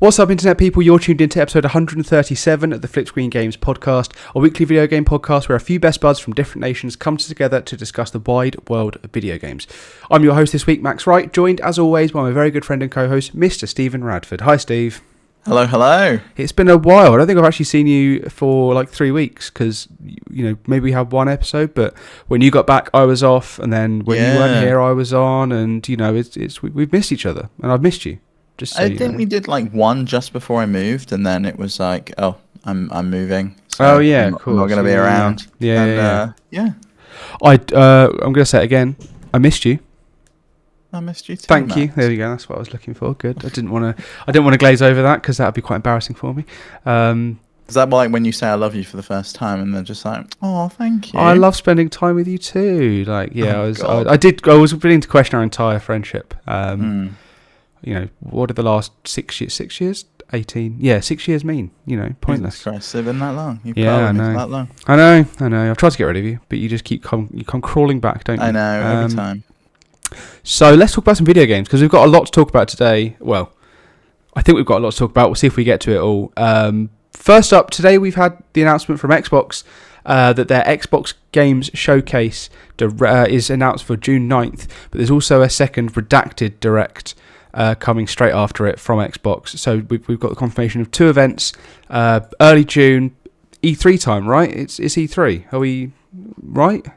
What's up, Internet people? You're tuned into episode 137 of the FlipScreen Games podcast, a weekly video game podcast where a few best buds from different nations come together to discuss the wide world of video games. I'm your host this week, Max Wright, joined as always by my very good friend and co-host, Mr. Stephen Radford. Hi, Steve. Hello, hello. It's been a while. I don't think I've actually seen you for like 3 weeks because, you know, maybe we had one episode, but when you got back, I was off, and then when you weren't here, I was on, and, you know, we've missed each other, and I've missed you. I think we did like one just before I moved, and then it was like, oh, I'm moving. So cool. I'm not going to be around. Yeah. I'm going to say it again. I missed you. I missed you too. Thank Max. you. There you go. That's what I was looking for. Good. I didn't want to glaze over that because that would be quite embarrassing for me. Is that like when you say I love you for the first time, and they're just like, oh, thank you? I love spending time with you too. Like, yeah, Oh, I was beginning to question our entire friendship. You know, what did the last 6 years, 18? Yeah, 6 years mean? You know, pointless. Jesus Christ, it's been that long. I know. That long. I know. I've tried to get rid of you, but you just you come crawling back, don't you? I know, every time. So let's talk about some video games because we've got a lot to talk about today. Well, I think we've got a lot to talk about. We'll see if we get to it all. First up, today we've had the announcement from Xbox that their Xbox Games Showcase is announced for June 9th, but there's also a second Redacted Direct coming straight after it from Xbox. So we've got the confirmation of two events, early June, E3 time, right? It's E3. Are we right?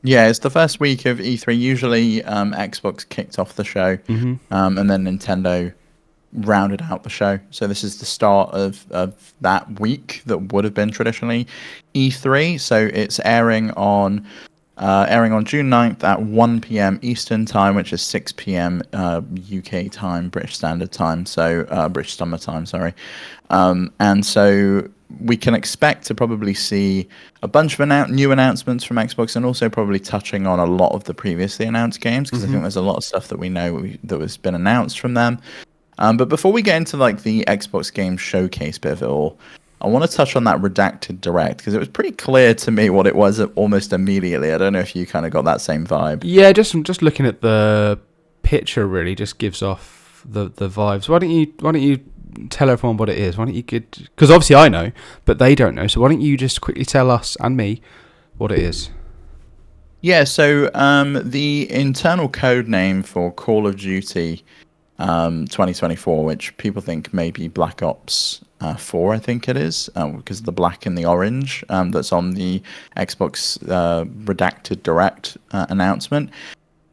Yeah, it's the first week of E3. Usually Xbox kicked off the show, and then Nintendo rounded out the show. So this is the start of that week that would have been traditionally E3. So it's airing on June 9th at 1 p.m. Eastern Time, which is 6 p.m. UK time, British Standard Time, so British Summer Time, sorry. And so we can expect to probably see a bunch of new announcements from Xbox, and also probably touching on a lot of the previously announced games, because I think there's a lot of stuff that we know that has been announced from them. But before we get into like the Xbox Games Showcase bit of it all, I want to touch on that Redacted Direct, because it was pretty clear to me what it was almost immediately. I don't know if you kind of got that same vibe. Yeah, just looking at the picture really just gives off the vibes. Why don't you tell everyone what it is? Why don't you because obviously I know, but they don't know. So why don't you just quickly tell us and me what it is? Yeah, so the internal code name for Call of Duty 2024, which people think may be Black Ops 4, I think it is, because of the black and the orange that's on the Xbox Redacted Direct announcement,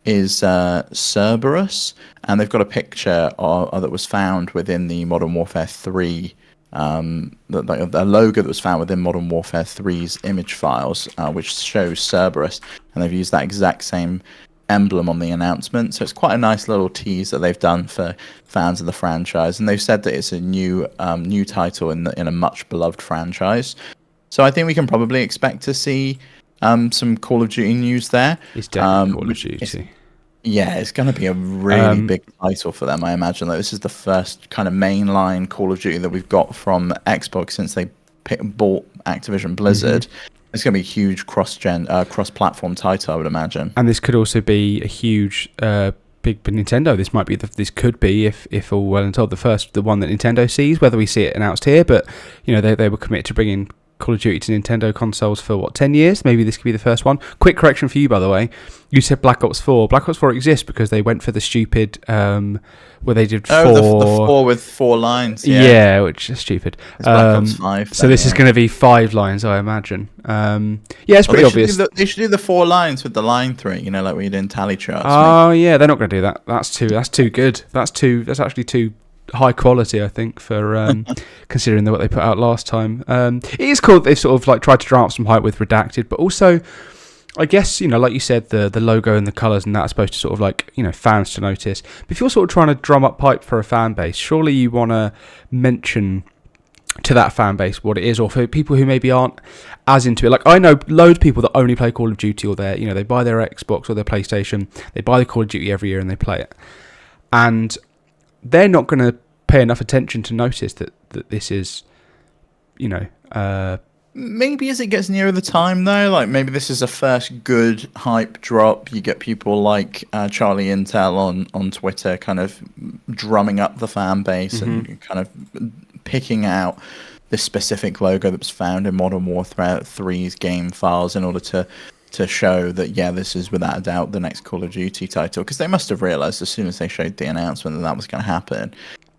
is Cerberus, and they've got a picture that was found within the Modern Warfare 3, a logo that was found within Modern Warfare 3's image files, which shows Cerberus, and they've used that exact same emblem on the announcement. So it's quite a nice little tease that they've done for fans of the franchise, and they've said that it's a new title in a much beloved franchise. So I think we can probably expect to see some Call of Duty news there. It's definitely Call of Duty. It's going to be a really big title for them, I imagine. Like, this is the first kind of mainline Call of Duty that we've got from Xbox since they bought Activision Blizzard. It's going to be a huge cross-platform title, I would imagine. And this could also be a huge, big Nintendo. This could be, if all well and told, the one that Nintendo sees. Whether we see it announced here, but you know they were committed to bringing Call of Duty to Nintendo consoles for 10 years? Maybe this could be the first one. Quick correction for you, by the way. You said Black Ops 4. Black Ops 4 exists because they went for the stupid where they did 4. The 4 with 4 lines. Yeah, which is stupid. It's Black Ops 5. So this is going to be 5 lines, I imagine. It's pretty obvious. They should do the 4 lines with the line 3. You know, like we did in tally charts. Oh yeah, they're not going to do that. That's too good. That's actually too high quality, I think, for considering what they put out last time. It is cool that they've sort of like tried to drum up some hype with Redacted, but also I guess, you know, like you said, the logo and the colours and that are supposed to sort of like, you know, fans to notice. But if you're sort of trying to drum up hype for a fan base, surely you want to mention to that fan base what it is, or for people who maybe aren't as into it. Like, I know loads of people that only play Call of Duty, or they buy their Xbox or their PlayStation, they buy the Call of Duty every year and they play it. And they're not going to pay enough attention to notice that this is, you know, Maybe as it gets nearer the time, though, like maybe this is a first good hype drop. You get people like Charlie Intel on Twitter kind of drumming up the fan base and kind of picking out this specific logo that was found in Modern Warfare 3's game files in order to show that, yeah, this is without a doubt the next Call of Duty title. Because they must have realized as soon as they showed the announcement that was going to happen.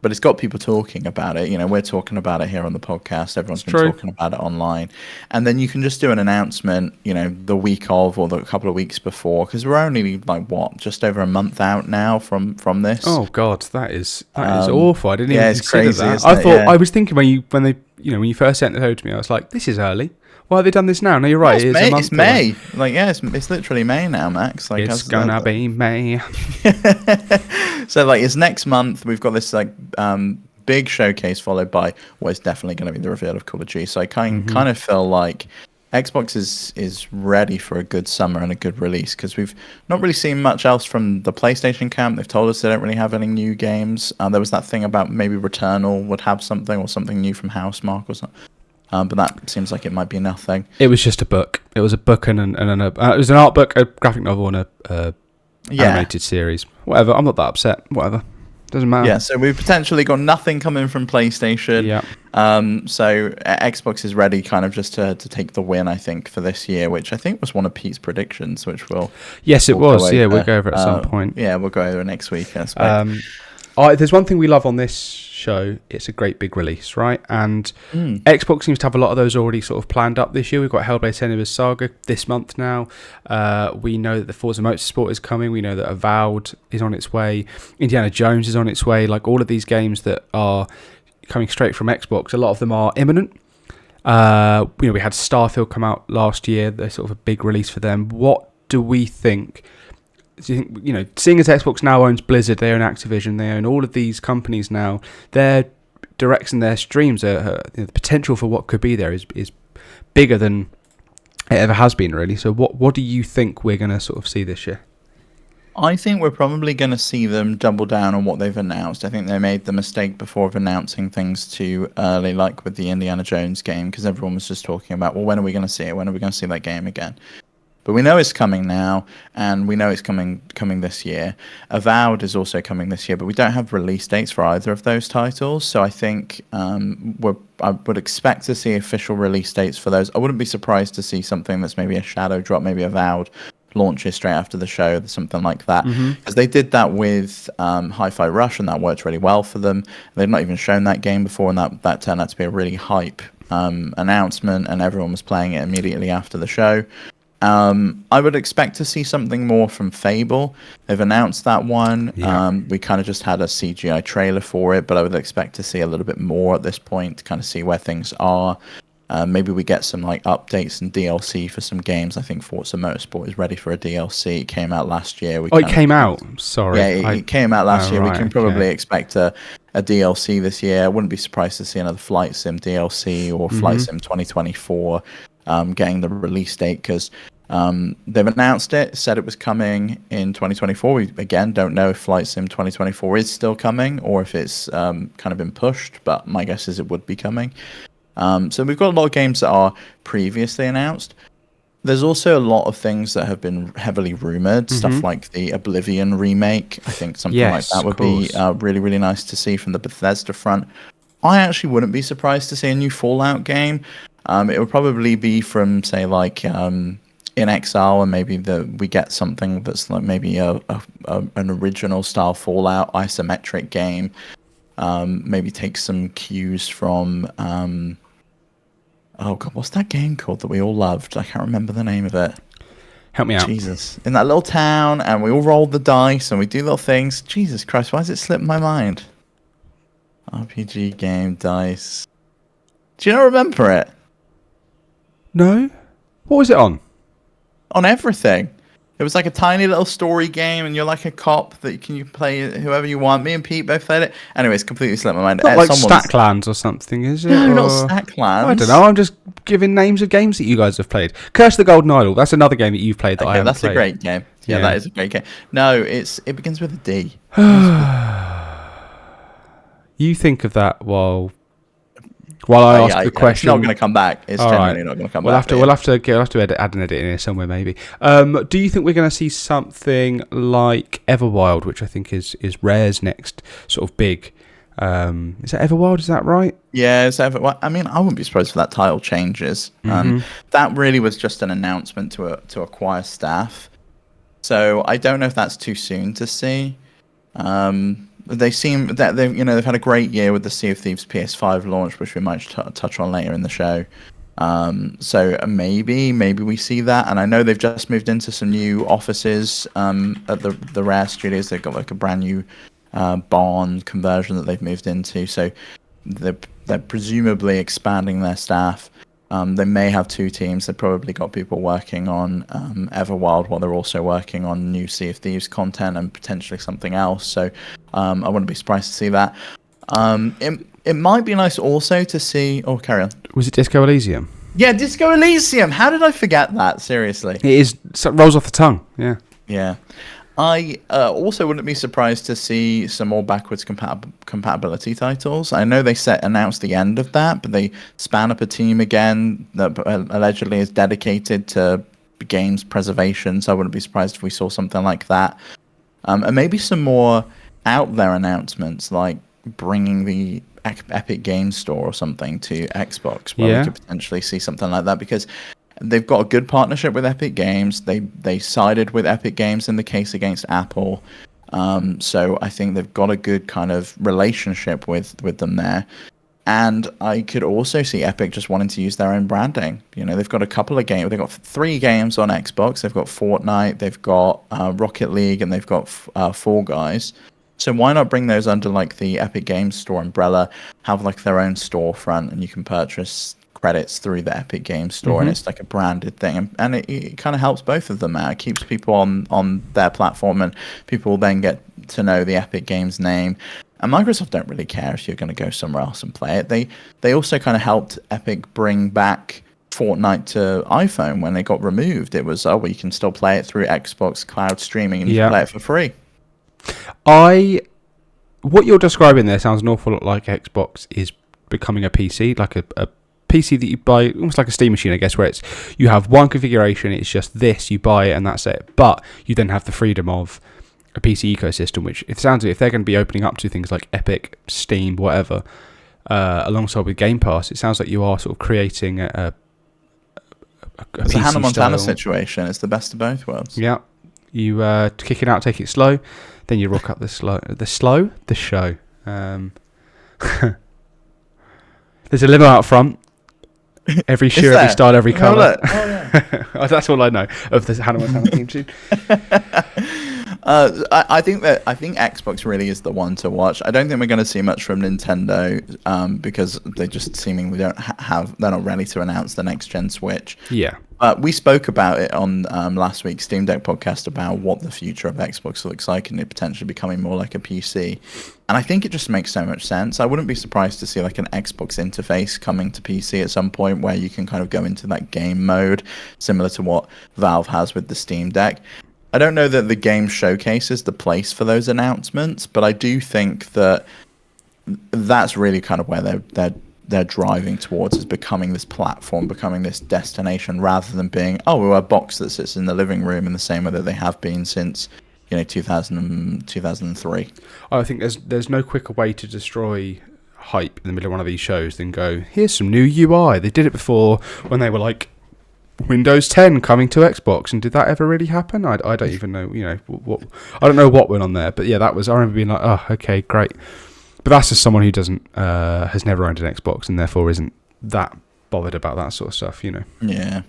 But it's got people talking about it. You know, we're talking about it here on the podcast. Everyone's been talking about it online. And then you can just do an announcement, you know, the week of or the couple of weeks before. Because we're only, like, what, just over a month out now from this. Oh, God, that is awful. I didn't even consider crazy, that. I thought, I was thinking when you first sent it over to me, I was like, this is early. Why have they done this now? No, you're right. Yeah, it's May. Like, yeah, it's literally May now, Max. Like, it's gonna be May. So, like, it's next month. We've got this like big showcase followed by what is definitely going to be the reveal of Call of Duty. So I kind of feel like Xbox is ready for a good summer and a good release because we've not really seen much else from the PlayStation camp. They've told us they don't really have any new games. There was that thing about maybe Returnal would have something or something new from Housemarque or something. But that seems like it might be nothing. It was just a book. It was a book and it was an art book, a graphic novel, and a animated series. Whatever. I'm not that upset. Whatever. Doesn't matter. Yeah. So we've potentially got nothing coming from PlayStation. Yeah. So Xbox is ready, kind of just to take the win, I think, for this year, which I think was one of Pete's predictions, which we'll. Yes, it was. Yeah, we'll go over it at some point. Yeah, we'll go over it next week. I expect. There's one thing we love on this show. It's a great big release, right? And Xbox seems to have a lot of those already sort of planned up this year. We've got Hellblade: Senua's Saga this month now. We know that the Forza Motorsport is coming. We know that Avowed is on its way. Indiana Jones is on its way. Like all of these games that are coming straight from Xbox, a lot of them are imminent. We had Starfield come out last year. They're sort of a big release for them. What do we think? Do you think, seeing as Xbox now owns Blizzard, they own Activision, they own all of these companies now, their directs and their streams, the potential for what could be there is bigger than it ever has been, really. So what do you think we're going to sort of see this year? I think we're probably going to see them double down on what they've announced. I think they made the mistake before of announcing things too early, like with the Indiana Jones game, because everyone was just talking about, well, when are we going to see it? When are we going to see that game again? But we know it's coming now, and we know it's coming this year. Avowed is also coming this year, but we don't have release dates for either of those titles. So I think I would expect to see official release dates for those. I wouldn't be surprised to see something that's maybe a shadow drop, maybe Avowed launches straight after the show, something like that. Because they did that with Hi-Fi Rush, and that worked really well for them. They've not even shown that game before, and that turned out to be a really hype announcement, and everyone was playing it immediately after the show. I would expect to see something more from Fable. They've announced that one. Yeah. We kind of just had a CGI trailer for it, but I would expect to see a little bit more at this point to kind of see where things are. Maybe we get some like updates and DLC for some games. I think Forza Motorsport is ready for a DLC. It came out last year. It came out? Sorry. Yeah, it came out last year. Right, we can probably expect a DLC this year. I wouldn't be surprised to see another Flight Sim DLC or Flight Sim 2024 getting the release date, because they've announced it, said it was coming in 2024. We, again, don't know if Flight Sim 2024 is still coming or if it's kind of been pushed, but my guess is it would be coming. So we've got a lot of games that are previously announced. There's also a lot of things that have been heavily rumored, stuff like the Oblivion remake. I think something like that would be really, really nice to see from the Bethesda front. I actually wouldn't be surprised to see a new Fallout game. It would probably be from, say, like In Exile, and maybe we get something that's like maybe an original style Fallout isometric game. Maybe take some cues from oh god, what's that game called that we all loved? I can't remember the name of it. Help me out. Jesus. In that little town, and we all rolled the dice, and we do little things. Jesus Christ, why does it slip my mind? RPG game, dice. Do you not remember it? No. What was it on? On everything. It was like a tiny little story game, and you're like a cop that you play whoever you want. Me and Pete both played it. Anyways, completely slipped my mind. Not like Stacklands or something, is it? No, not Stacklands. I don't know. I'm just giving names of games that you guys have played. Curse of the Golden Idol. That's another game that you've played that I haven't played. That's a great game. Yeah, that is a great game. No, it begins with a D. You think of that while While I ask the question, it's not going to come back. It's genuinely not going to come back. We'll have to add an edit in here somewhere, maybe. Do you think we're going to see something like Everwild, which I think is Rare's next sort of big? Is that Everwild? Is that right? Yeah, it's Everwild. I mean, I wouldn't be surprised if that title changes. That really was just an announcement to acquire staff. So I don't know if that's too soon to see. They seem that they've had a great year with the Sea of Thieves PS5 launch, which we might touch on later in the show. So maybe we see that. And I know they've just moved into some new offices at the Rare Studios. They've got like a brand new barn conversion that they've moved into. So they're presumably expanding their staff. They may have two teams. They've probably got people working on Everwild while they're also working on new Sea of Thieves content and potentially something else. So I wouldn't be surprised to see that. It might be nice also to see... Oh, carry on. Was it Disco Elysium? Yeah, Disco Elysium. How did I forget that? Seriously. It rolls off the tongue. Yeah. Yeah. I also wouldn't be surprised to see some more backwards compatibility titles. I know they announced the end of that, but they span up a team again that allegedly is dedicated to games preservation, so I wouldn't be surprised if we saw something like that. And maybe some more out there announcements, like bringing the Epic Games Store or something to Xbox, where we could potentially see something like that, because they've got a good partnership with Epic Games. They sided with Epic Games in the case against Apple. So I think they've got a good kind of relationship with them there. And I could also see Epic just wanting to use their own branding. They've got a couple of games. They've got 3 games on Xbox. They've got Fortnite, they've got Rocket League, and they've got Fall Guys. So why not bring those under like the Epic Games Store umbrella, have like their own storefront, and you can purchase credits through the Epic Games Store, and it's like a branded thing, and it kind of helps both of them out. It keeps people on their platform, and people then get to know the Epic Games name. And Microsoft don't really care if you're going to go somewhere else and play it. They also kind of helped Epic bring back Fortnite to iPhone when it got removed. It was, you can still play it through Xbox cloud streaming, and you can play it for free. What you're describing there sounds an awful lot like Xbox is becoming a PC, like a PC that you buy, almost like a Steam machine, I guess, where you have one configuration, it's just this, you buy it and that's it. But you then have the freedom of a PC ecosystem, which if they're going to be opening up to things like Epic, Steam, whatever, alongside with Game Pass, it sounds like you are sort of creating a it's a Hannah Montana situation. It's the best of both worlds. Yeah, you kick it out, take it slow, then you rock up the show. There's a limo out front. Every shoe, every style, every colour. That's all I know of the Hannah Montana theme tune. I think Xbox really is the one to watch. I don't think we're going to see much from Nintendo because they just seemingly they're not ready to announce the next gen Switch. Yeah. We spoke about it on last week's Steam Deck podcast about what the future of Xbox looks like and it potentially becoming more like a PC. And I think it just makes so much sense. I wouldn't be surprised to see like an Xbox interface coming to PC at some point where you can kind of go into that game mode, similar to what Valve has with the Steam Deck. I don't know that the game showcase is the place for those announcements, but I do think that that's really kind of where they're driving towards, is becoming this platform, becoming this destination, rather than being a box that sits in the living room in the same way that they have been since 2003. I think there's no quicker way to destroy hype in the middle of one of these shows than go, here's some new UI. They did it before when they were like Windows 10 coming to Xbox, and did that ever really happen? I don't even know. What I don't know what went on there, but yeah, that was. I remember being like, oh, okay, great. But that's just someone who doesn't has never owned an Xbox and therefore isn't that bothered about that sort of stuff. Yeah.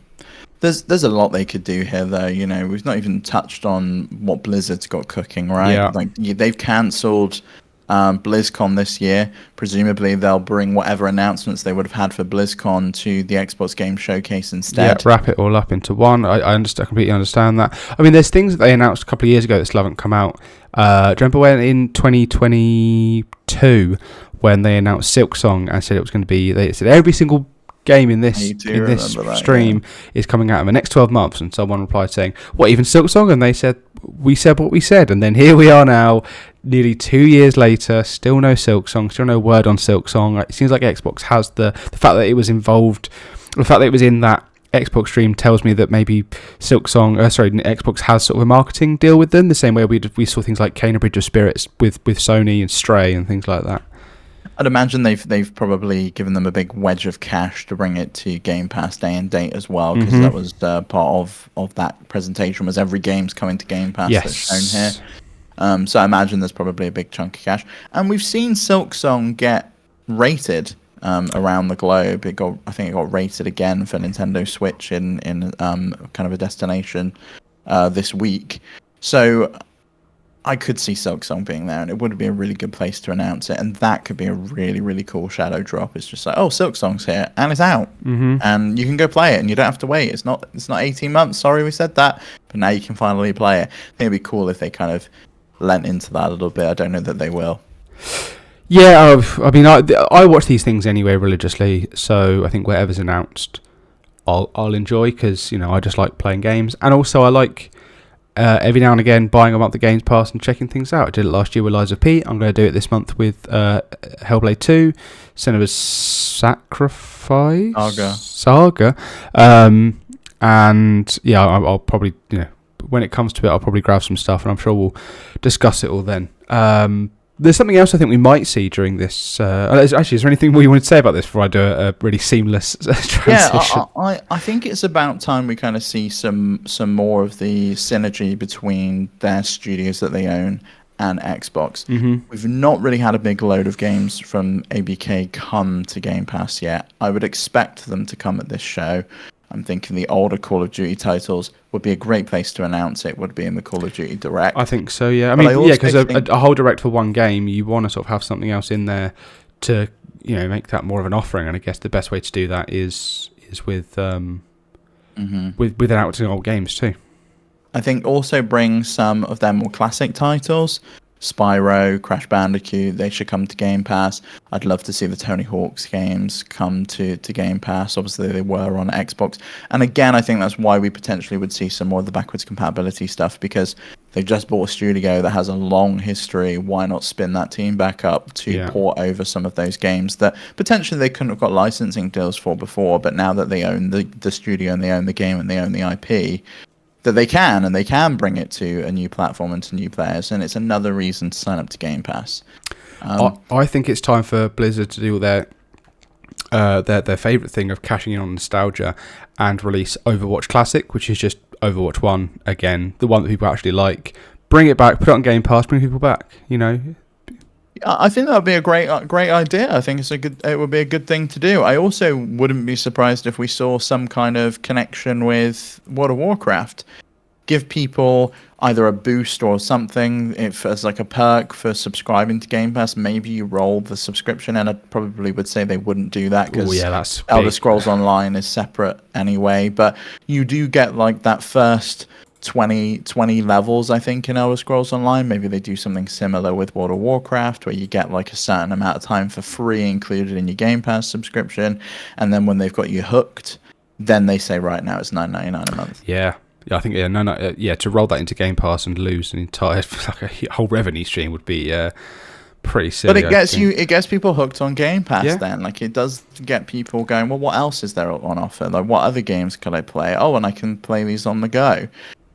There's a lot they could do here, though. We've not even touched on what Blizzard's got cooking, right? Yeah. Like they've cancelled BlizzCon this year. Presumably they'll bring whatever announcements they would have had for BlizzCon to the Xbox Game Showcase instead. Yeah, wrap it all up into one. I completely understand that. I mean, there's things that they announced a couple of years ago that still haven't come out. Do you remember when in 2022 when they announced Silksong and said it was going to be, they said every single game in this do remember that, stream is coming out in the next 12 months, and someone replied saying, what, even Silksong? And they said, we said what we said, and then here we are now, nearly 2 years later, still no Silksong, still no word on Silksong. It seems like Xbox has the fact that it was involved, the fact that it was in that Xbox stream tells me that maybe Xbox has sort of a marketing deal with them, the same way we saw things like Kena Bridge of Spirits with Sony and Stray and things like that. I'd imagine they've probably given them a big wedge of cash to bring it to Game Pass day and date as well, because that was part of that presentation, was every game's coming to Game Pass that's shown here. So I imagine there's probably a big chunk of cash. And we've seen Silksong get rated around the globe. I think it got rated again for Nintendo Switch in kind of a destination this week. So I could see Silksong being there, and it would be a really good place to announce it, and that could be a really, really cool shadow drop. It's just like, oh, Silksong's here, and it's out, and you can go play it, and you don't have to wait. It's not 18 months. Sorry, we said that, but now you can finally play it. I think it'd be cool if they kind of lent into that a little bit. I don't know that they will. Yeah, I mean, I watch these things anyway religiously, so I think whatever's announced, I'll enjoy, because I just like playing games, and also I like. Every now and again buying them up the Games Pass and checking things out. I did it last year with Lies of P. I'm going to do it this month with Hellblade 2, Senator's Sacrifice, Saga. And yeah, I'll probably, when it comes to it, I'll probably grab some stuff, and I'm sure we'll discuss it all then. There's something else I think we might see during this. Actually, is there anything more you want to say about this before I do a really seamless transition? Yeah, I think it's about time we kind of see some more of the synergy between their studios that they own and Xbox. We've not really had a big load of games from ABK come to Game Pass yet. I would expect them to come at this show. I'm thinking the older Call of Duty titles would be a great place to announce it, would be in the Call of Duty Direct. I think so, yeah. I mean, because a whole Direct for one game, you want to sort of have something else in there to, make that more of an offering. And I guess the best way to do that is with announcing old games too. I think also bring some of their more classic titles. Spyro, Crash Bandicoot, they should come to Game Pass. I'd love to see the Tony Hawk's games come to Game Pass. Obviously, they were on Xbox. And again, I think that's why we potentially would see some more of the backwards compatibility stuff, because they've just bought a studio that has a long history. Why not spin that team back up to port over some of those games that potentially they couldn't have got licensing deals for before, but now that they own the studio and they own the game and they own the IP, that they can bring it to a new platform and to new players, and it's another reason to sign up to Game Pass. I think it's time for Blizzard to do their favourite thing of cashing in on nostalgia and release Overwatch Classic, which is just Overwatch 1 again, the one that people actually like. Bring it back, put it on Game Pass, bring people back. I think that would be a great idea. I think it would be a good thing to do. I also wouldn't be surprised if we saw some kind of connection with World of Warcraft. Give people either a boost or something as like a perk for subscribing to Game Pass. Maybe you roll the subscription, and I probably would say they wouldn't do that because Elder Scrolls Online is separate anyway. But you do get like that first 20 levels, I think, in Elder Scrolls Online. Maybe they do something similar with World of Warcraft, where you get like a certain amount of time for free included in your Game Pass subscription, and then when they've got you hooked, then they say, right, now it's $9.99 a month. Yeah, I think to roll that into Game Pass and lose an entire like a whole revenue stream would be pretty silly. But it gets people hooked on Game Pass. Then, like, it does get people going, well, what else is there on offer? Like, what other games can I play? Oh, and I can play these on the go.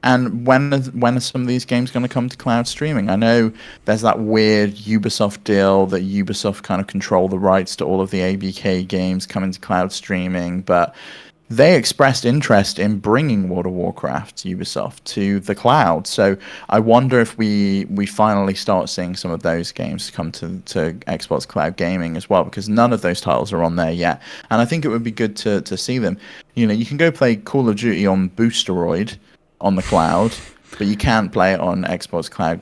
And when are some of these games going to come to cloud streaming? I know there's that weird Ubisoft deal that Ubisoft kind of control the rights to all of the ABK games coming to cloud streaming, but they expressed interest in bringing World of Warcraft, Ubisoft, to the cloud. So I wonder if we finally start seeing some of those games come to Xbox Cloud Gaming as well, because none of those titles are on there yet. And I think it would be good to see them. You can go play Call of Duty on Boosteroid on the cloud, but you can't play it on Xbox Cloud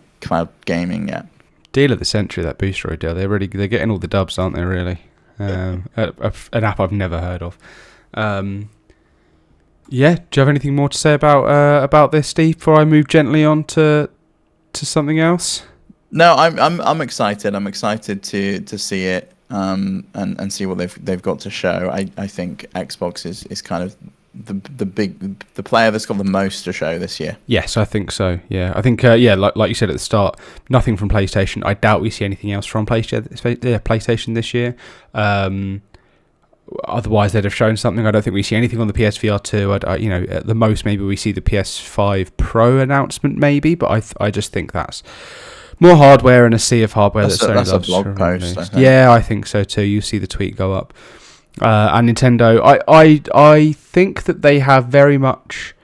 Gaming yet. Deal of the century, that Boosteroid deal. They're getting all the dubs, aren't they? Really, an app I've never heard of. Yeah, do you have anything more to say about this, Steve? Before I move gently on to something else. No, I'm excited. I'm excited to see it. and see what they've got to show. I think Xbox is kind of the player that's got the most to show this year. Yes, I think so. Yeah, I think like you said at the start, nothing from PlayStation. I doubt we see anything else from PlayStation this year. Otherwise, they'd have shown something. I don't think we see anything on the PSVR 2. At the most, maybe we see the PS5 Pro announcement, maybe. But I just think that's more hardware and a sea of hardware that Sony loves. That's a blog post, I think. Yeah, I think so too. You see the tweet go up. And Nintendo, I think that they have very much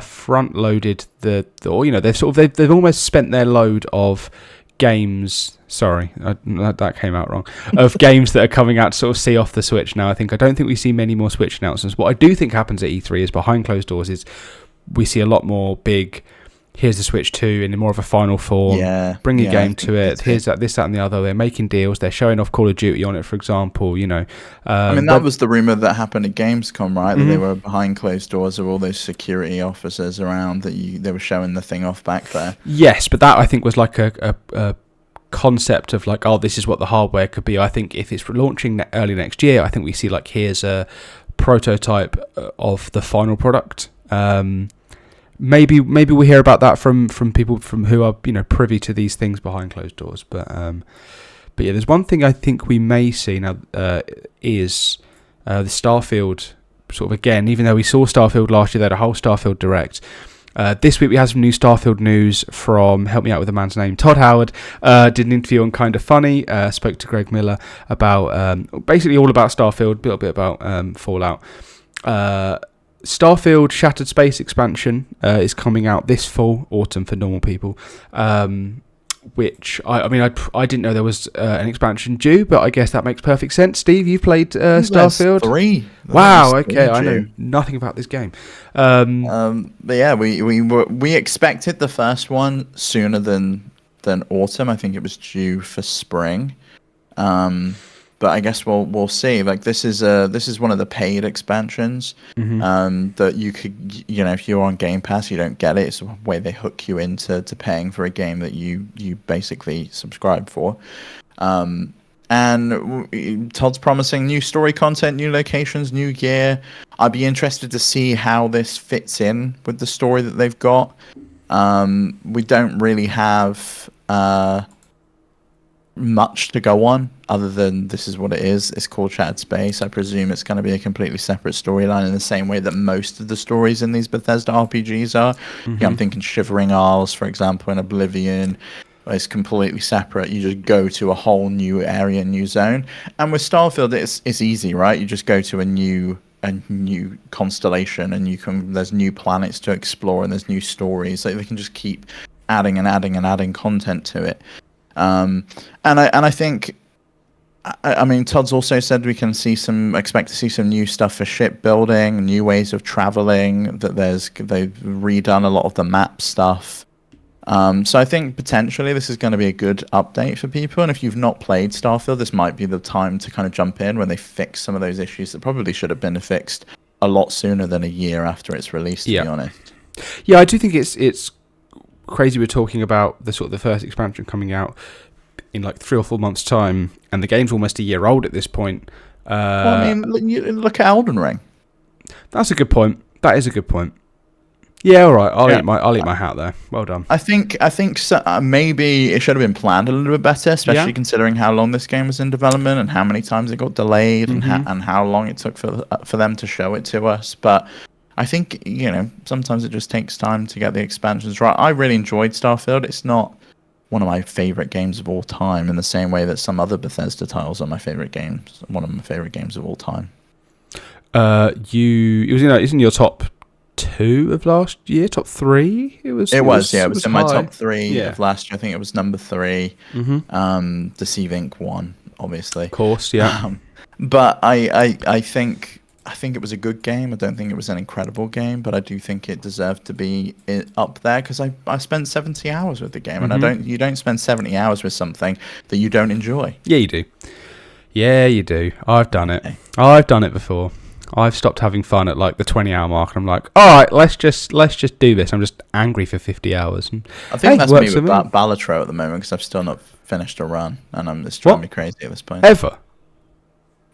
front loaded they've almost spent their load of games. Sorry, that came out wrong. Of games that are coming out to sort of see off the Switch now. I don't think we see many more Switch announcements. What I do think happens at E3 is behind closed doors is we see a lot more big. Here's the Switch 2 in more of a final form. Bring a game to it. Here's that, this, that, and the other. They're making deals. They're showing off Call of Duty on it, for example. That was the rumor that happened at Gamescom, right? That they were behind closed doors of all those security officers around. They were showing the thing off back there. Yes, but that I think was like a concept of like, oh, this is what the hardware could be. I think if it's launching early next year, I think we see like here's a prototype of the final product. Maybe we hear about that from people from who are privy to these things behind closed doors. But yeah, there's one thing I think we may see now is the Starfield sort of again. Even though we saw Starfield last year, they had a whole Starfield Direct. This week we had some new Starfield news from, help me out with the man's name, Todd Howard. Did an interview on Kinda Funny. Spoke to Greg Miller about basically all about Starfield, a little bit about Fallout. Starfield Shattered Space expansion is coming out this fall, autumn for normal people. Which I didn't know there was an expansion due, but I guess that makes perfect sense. Steve, you've played Starfield? 3. Wow. Okay, I know nothing about this game. But yeah, we expected the first one sooner than autumn. I think it was due for spring. But I guess we'll see. Like this is one of the paid expansions that you could, if you're on Game Pass, you don't get it. It's a way they hook you into paying for a game that you basically subscribe for. And Todd's promising new story content, new locations, new gear. I'd be interested to see how this fits in with the story that they've got. We don't really have much to go on other than this is what it is. It's called Shattered Space. I presume it's going to be a completely separate storyline in the same way that most of the stories in these Bethesda RPGs are. I'm thinking Shivering Isles, for example, in Oblivion. It's completely separate. You just go to a whole new area, new zone. And with Starfield, it's easy, right? You just go to a new constellation, and there's new planets to explore, and there's new stories. So they can just keep adding and adding and adding content to it. And I think, I mean, Todd's also said we can expect to see some new stuff for shipbuilding, new ways of traveling. That they've redone a lot of the map stuff. So I think potentially this is going to be a good update for people. And if you've not played Starfield, this might be the time to kind of jump in when they fix some of those issues that probably should have been fixed a lot sooner than a year after its release. To be honest. Yeah, I do think it's crazy we're talking about the first expansion coming out in like 3 or 4 months' time, and the game's almost a year old at this point. Look at Elden Ring. That's a good point. That is a good point. Yeah, all right. I'll eat my hat there. Well done. I think so, maybe it should have been planned a little bit better, especially considering how long this game was in development and how many times it got delayed and how long it took for them to show it to us. But I think, sometimes it just takes time to get the expansions right. I really enjoyed Starfield. It's not one of my favorite games of all time in the same way that some other Bethesda titles are my favorite games. One of my favorite games of all time. It was in your top 2 of last year, top 3? It was in my top 3 of last year. I think it was number 3. The Sea Inc. 1, obviously. Of course, yeah. But I think it was a good game. I don't think it was an incredible game, but I do think it deserved to be up there because I spent 70 hours with the game, and you don't spend 70 hours with something that you don't enjoy. Yeah, you do. Yeah, you do. I've done it. Okay. I've done it before. I've stopped having fun at like the 20-hour mark, and I'm like, all right, let's just do this. I'm just angry for 50 hours. And, I think that's me with Balatro at the moment because I've still not finished a run, and it's driving me crazy at this point. Ever?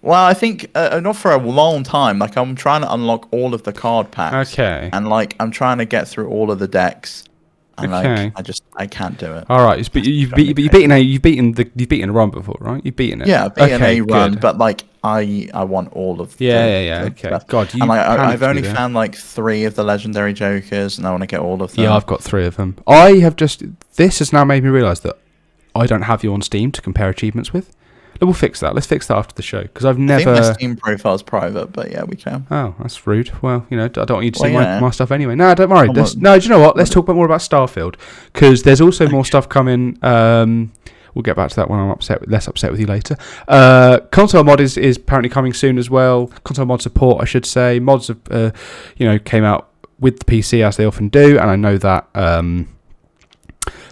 Well, I think not for a long time. Like, I'm trying to unlock all of the card packs. Okay. And like, I'm trying to get through all of the decks. And Okay. like, I can't do it. All right, but you've beaten a run before, right? You've beaten it. Yeah, I've beaten a run, good. but like, I want all of Yeah. the Okay. stuff. God, you and like, I've panicked me only there. found like 3 of the legendary jokers, and I want to get all of them. Yeah, I've got 3 of them. This has now made me realise that I don't have you on Steam to compare achievements with. We'll fix that. Let's fix that after the show, because I've never. I think my Steam profile's private, but yeah, we can. Oh, that's rude. Well, I don't want you to see yeah. my stuff anyway. No, don't worry. Do you know what? Let's talk more about Starfield, because there's also more stuff coming. We'll get back to that when I'm less upset with you later. Console mod is apparently coming soon as well. Console mod support, I should say. Mods have, came out with the PC as they often do, and I know that.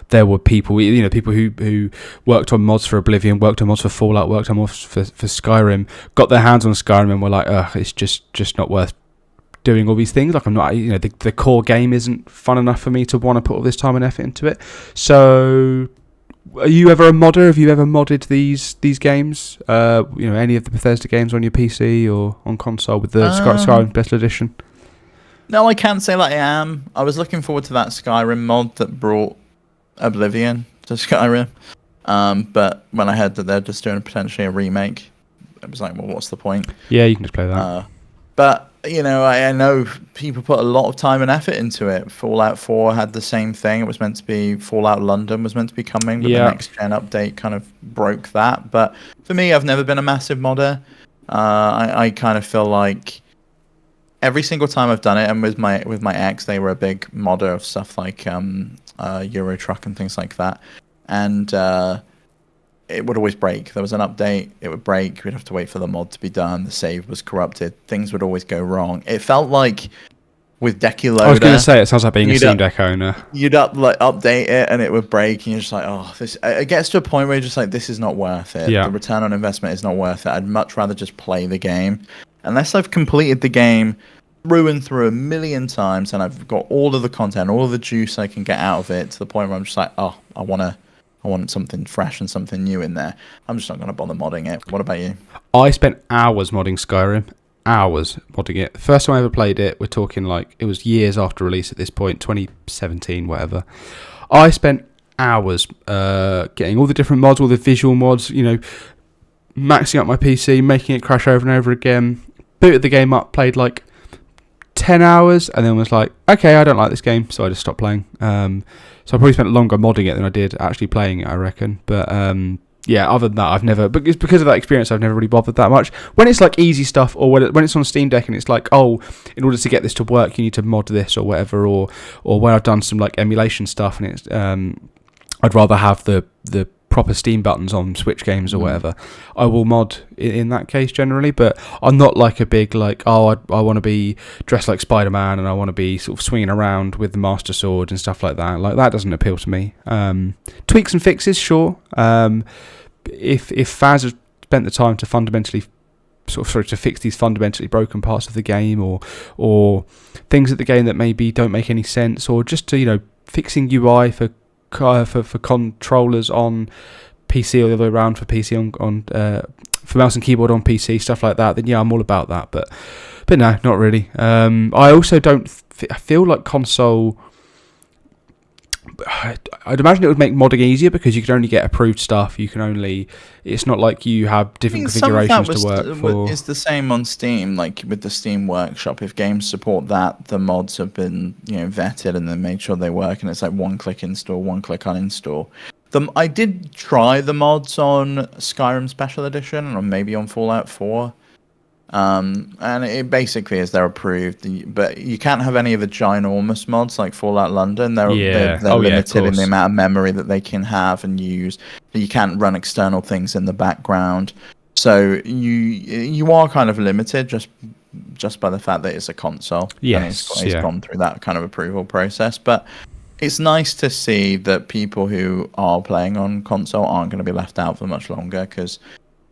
There were people who worked on mods for Oblivion, worked on mods for Fallout, worked on mods for Skyrim, got their hands on Skyrim and were like, it's just not worth doing all these things. Like, I'm not, the core game isn't fun enough for me to want to put all this time and effort into it. So, are you ever a modder? Have you ever modded these games? Any of the Bethesda games on your PC or on console with the Skyrim Special Edition? No, I can't say that I am. I was looking forward to that Skyrim mod that brought Oblivion to Skyrim, but when I heard that they're just doing potentially a remake, it was like, well, what's the point? Yeah, you can just play that. But I know people put a lot of time and effort into it. Fallout 4 had the same thing. It was meant to be Fallout London was meant to be coming, but the next gen update kind of broke that. But for me, I've never been a massive modder. I kind of feel like every single time I've done it, and with my ex, they were a big modder of stuff like Euro Truck and things like that, and it would always break. There was an update, it would break, we'd have to wait for the mod to be done, the save was corrupted, things would always go wrong. It felt like with Decky Loader, I was going to say, it sounds like being a Steam Deck owner. You'd update it and it would break, and you're just like, this. It gets to a point where you're just like, this is not worth it. Yeah. The return on investment is not worth it. I'd much rather just play the game. Unless I've completed the game through and through a million times, and I've got all of the content, all of the juice I can get out of it, to the point where I'm just like, I want something fresh and something new in there. I'm just not going to bother modding it. What about you? I spent hours modding Skyrim. Hours modding it. The first time I ever played it, we're talking like, it was years after release at this point, 2017, whatever. I spent hours getting all the different mods, all the visual mods, maxing up my PC, making it crash over and over again. Booted the game up, played like 10 hours, and then was like, okay, I don't like this game, so I just stopped playing. So I probably spent longer modding it than I did actually playing it, I reckon. But other than that, I've never, but it's because of that experience, I've never really bothered that much. When it's like easy stuff, or when it's on Steam Deck and it's like, in order to get this to work, you need to mod this or whatever, or when I've done some like emulation stuff and it's, I'd rather have the proper Steam buttons on Switch games or whatever, I will mod in that case generally. But I'm not like a big I want to be dressed like Spider-Man and I want to be sort of swinging around with the Master Sword and stuff like that. Like, that doesn't appeal to me. Tweaks and fixes, sure. If Faz has spent the time to fundamentally to fix these fundamentally broken parts of the game, or things at the game that maybe don't make any sense, or just to fixing UI for controllers on PC or the other way around for PC on for mouse and keyboard on PC, stuff like that, then yeah, I'm all about that. But no, not really. I also don't I feel like console, I'd imagine it would make modding easier because you can only get approved stuff. It's not like you have different configurations to work for. It's the same on Steam, like with the Steam Workshop. If games support that, the mods have been vetted and then made sure they work, and it's like one-click install, one-click uninstall. I did try the mods on Skyrim Special Edition, or maybe on Fallout 4. And it basically is they're approved, but you can't have any of the ginormous mods like Fallout London. They're limited in the amount of memory that they can have and use. You can't run external things in the background, so you are kind of limited just by the fact that it's a console. Yes, and it's gone through that kind of approval process. But it's nice to see that people who are playing on console aren't going to be left out for much longer, because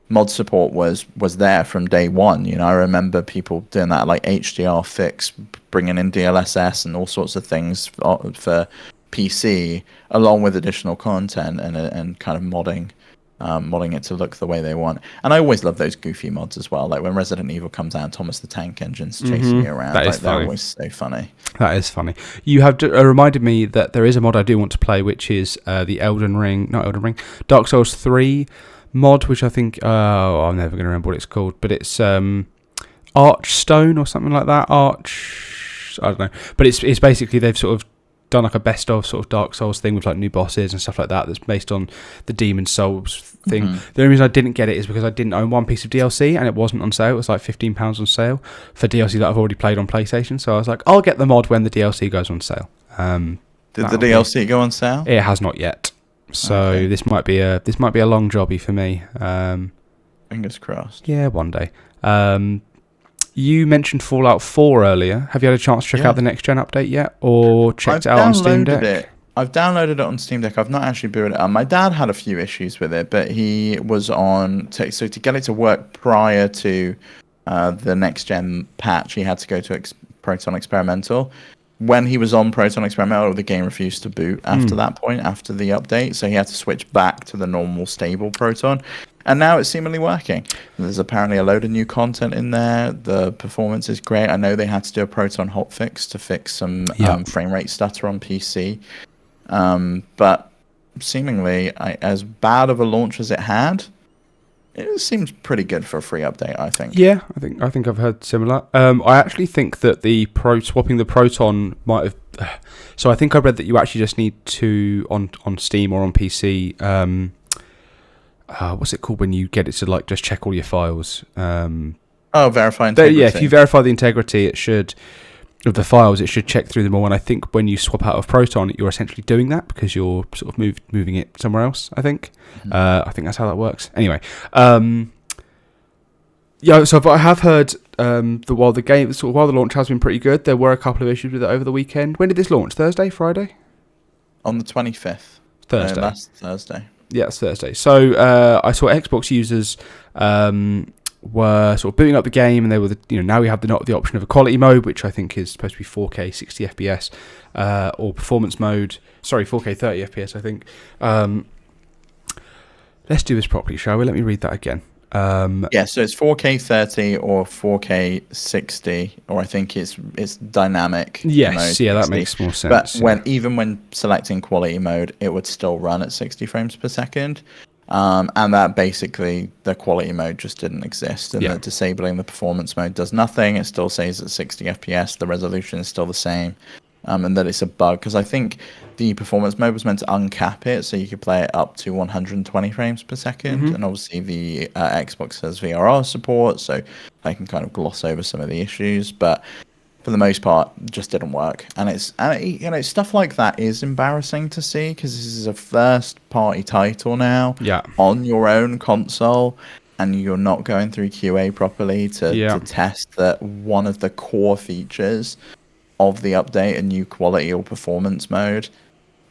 mod support was there from day one. I remember people doing that, like HDR fix, bringing in DLSS and all sorts of things for PC, along with additional content and kind of modding it to look the way they want. And I always love those goofy mods as well. Like when Resident Evil comes out, Thomas the Tank Engine's chasing you around. That is like they're funny. always so funny. That is funny. You have reminded me that there is a mod I do want to play, which is the Dark Souls 3 mod, which I think, I'm never going to remember what it's called, but it's Archstone or something like that. I don't know. But it's basically they've sort of done like a best of sort of Dark Souls thing with like new bosses and stuff like that that's based on the Demon Souls thing. The only reason I didn't get it is because I didn't own one piece of DLC and it wasn't on sale. It was like £15 on sale for DLC that I've already played on PlayStation. So I was like, I'll get the mod when the DLC goes on sale. Did the DLC go on sale? It has not yet. So this might be a long jobby for me. Fingers crossed. Yeah, one day. You mentioned Fallout 4 earlier. Have you had a chance to check out the next gen update yet, or checked it out on Steam Deck? I've downloaded it on Steam Deck. I've not actually booted it up. My dad had a few issues with it, but he was on. So to get it to work prior to the next gen patch, he had to go to Proton Experimental. When he was on Proton Experimental, the game refused to boot after that point, after the update. So he had to switch back to the normal stable Proton. And now it's seemingly working. There's apparently a load of new content in there. The performance is great. I know they had to do a Proton hotfix to fix some frame rate stutter on PC. But seemingly, as bad of a launch as it had, it seems pretty good for a free update, I think. Yeah, I think I've heard similar. I actually think that swapping the Proton might have. So I think I read that you actually just need to on Steam or on PC. What's it called when you get it to like just check all your files? Verify integrity. Yeah, if you verify the integrity, of the files, it should check through them all. And I think when you swap out of Proton, you're essentially doing that because you're sort of moving it somewhere else. I think. I think that's how that works. Anyway, so I have heard while the launch has been pretty good, there were a couple of issues with it over the weekend. When did this launch? Thursday, Friday? On the 25th. Thursday. Last Thursday. Yeah, it's Thursday. So I saw Xbox users were sort of booting up the game, and they were now we have the option of a quality mode, which I think is supposed to be 4K 60 FPS, or performance mode. Sorry, 4K 30 FPS. I think. Let's do this properly, shall we? Let me read that again. So it's 4K 30 or 4K 60, or I think it's dynamic. Yes, yeah, that makes more sense. But even when selecting quality mode, it would still run at 60 frames per second. And that basically the quality mode just didn't exist, and that disabling the performance mode does nothing. It still stays at 60 FPS. The resolution is still the same, and that it's a bug because I think the performance mode was meant to uncap it, so you could play it up to 120 frames per second. And obviously the Xbox has VRR support, so I can kind of gloss over some of the issues, but for the most part, just didn't work. And stuff like that is embarrassing to see because this is a first-party title now on your own console, and you're not going through QA properly to test that one of the core features of the update, a new quality or performance mode,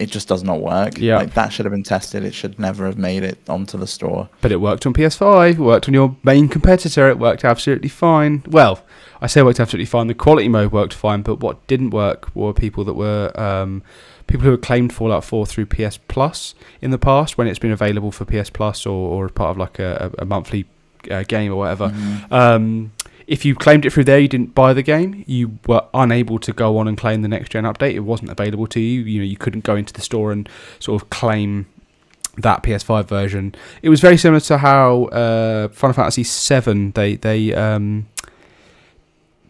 it just does not work. Like, that should have been tested. It should never have made it onto the store. But it worked on PS5. It worked on your main competitor. It worked absolutely fine. Well, I say it worked absolutely fine. The quality mode worked fine, but what didn't work were people who had claimed Fallout 4 through PS Plus in the past when it's been available for PS Plus or as part of like a monthly game or whatever. If you claimed it through there, you didn't buy the game, you were unable to go on and claim the next gen update. It wasn't available to you. You couldn't go into the store and sort of claim that PS5 version. It was very similar to how Final Fantasy VII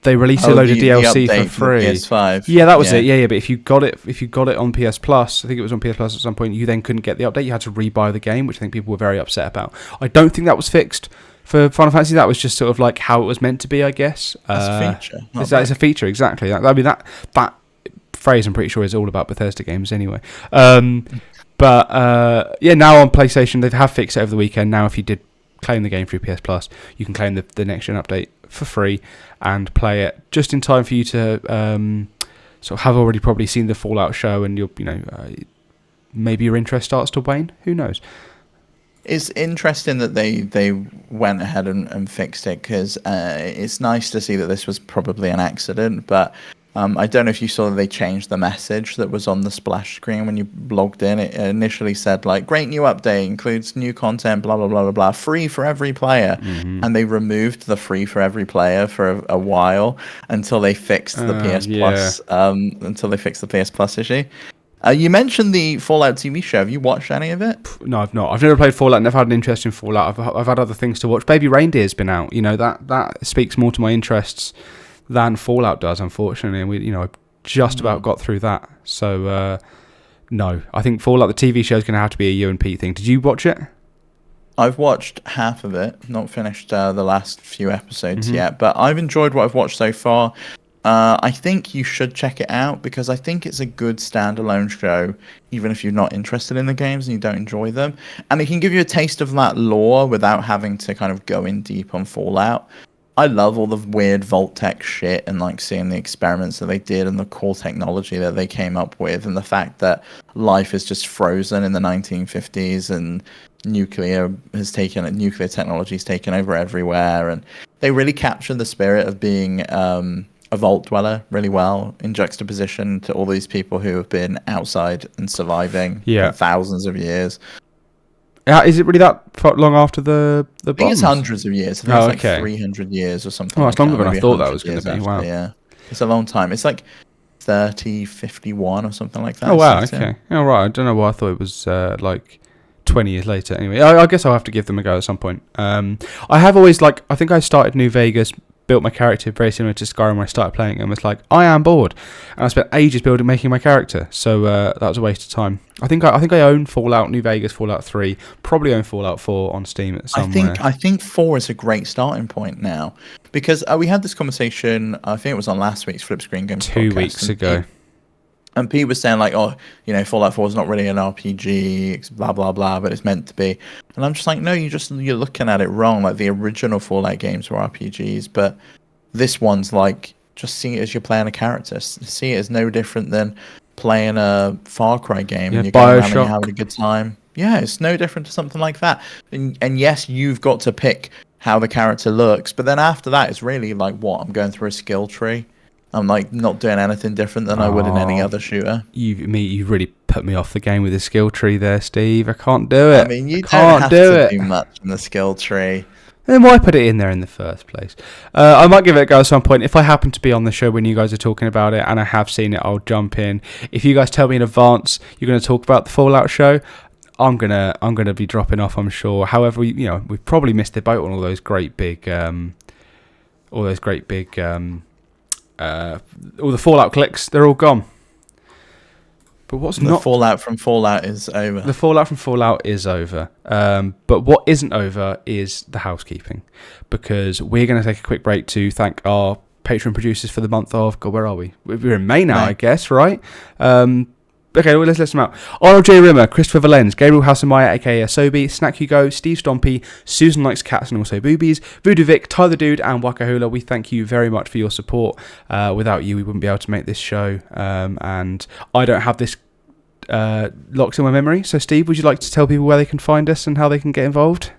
they released a load of DLC for free. PS5. Yeah, that was it. Yeah, but if you got it on PS Plus, I think it was on PS Plus at some point, you then couldn't get the update. You had to rebuy the game, which I think people were very upset about. I don't think that was fixed for Final Fantasy. That was just sort of like how it was meant to be, I guess. It's a feature. It's a feature, exactly. I mean, that phrase, I'm pretty sure, is all about Bethesda games anyway. But now on PlayStation, they have fixed it over the weekend. Now, if you did claim the game through PS Plus, you can claim the next gen update for free and play it just in time for you to sort of have already probably seen the Fallout show, and maybe your interest starts to wane. Who knows? It's interesting that they went ahead and fixed it because it's nice to see that this was probably an accident, but I don't know if you saw that they changed the message that was on the splash screen when you logged in. It initially said like, "Great new update, includes new content, blah blah blah blah blah, free for every player," and they removed the free for every player for a while until they fixed the PS Plus. Until they fixed the PS Plus issue. You mentioned the Fallout TV show. Have you watched any of it? No, I've not. I've never played Fallout. Never had an interest in Fallout. I've had other things to watch. Baby Reindeer's been out. You know, that speaks more to my interests than Fallout does, unfortunately. And I just about got through that. So no, I think Fallout the TV show is going to have to be a you and Pete thing. Did you watch it? I've watched half of it. Not finished the last few episodes yet, but I've enjoyed what I've watched so far. I think you should check it out because I think it's a good standalone show, even if you're not interested in the games and you don't enjoy them. And it can give you a taste of that lore without having to kind of go in deep on Fallout. I love all the weird Vault-Tec shit and like seeing the experiments that they did and the cool technology that they came up with and the fact that life is just frozen in the 1950s and nuclear technology has taken over everywhere. And they really captured the spirit of being a vault dweller really well in juxtaposition to all these people who have been outside and surviving for thousands of years. Is it really that long after the bombs? I think it's hundreds of years. I think it's like 300 years or something. Oh, it's longer than I thought that was going to be. Wow. Yeah. It's a long time. It's like 51 or something like that. Oh, wow. Okay. All right. I don't know why I thought it was like 20 years later. Anyway, I guess I'll have to give them a go at some point. I have always I think I started New Vegas, built my character very similar to Skyrim when I started playing it, and was like, I am bored, and I spent ages making my character, so that was a waste of time. I think I own Fallout New Vegas, Fallout 3, probably own Fallout 4 on Steam somewhere. I think 4 is a great starting point now, because we had this conversation, I think it was on last week's FlipScreen Games 2 weeks ago. And Pete was saying, like, Fallout 4 is not really an RPG, it's blah, blah, blah, but it's meant to be. And I'm just like, no, you're looking at it wrong. Like, the original Fallout games were RPGs, but this one's like, just see it as you're playing a character. See it as no different than playing a Far Cry game. Yeah, and you're going around and BioShock. you're having a good time. Yeah, it's no different to something like that. And yes, you've got to pick how the character looks, but then after that, it's really like, I'm going through a skill tree. I'm like not doing anything different than I would in any other shooter. You really put me off the game with the skill tree there, Steve. I can't do it. I mean, you don't have to do much in the skill tree. Then why put it in there in the first place? I might give it a go at some point. If I happen to be on the show when you guys are talking about it and I have seen it, I'll jump in. If you guys tell me in advance you're going to talk about the Fallout show, I'm gonna be dropping off, I'm sure. However, we've probably missed the boat on all those great big all the Fallout clicks, they're all gone. But the Fallout from Fallout is over. The Fallout from Fallout is over. But what isn't over is the housekeeping, because we're going to take a quick break to thank our Patreon producers for the month of... God, where are we? We're in May now, I guess, right? Okay, well, let's list them out. Arnold J. Rimmer, Christopher Valens, Gabriel Hasselmeyer, aka Asobi, Snack Hugo, Steve Stompy, Susan Likes Cats and also Boobies, Voodoo Vic, Tyler Dude, and Wakahula. We thank you very much for your support. Without you, we wouldn't be able to make this show. And I don't have this locked in my memory. So, Steve, would you like to tell people where they can find us and how they can get involved?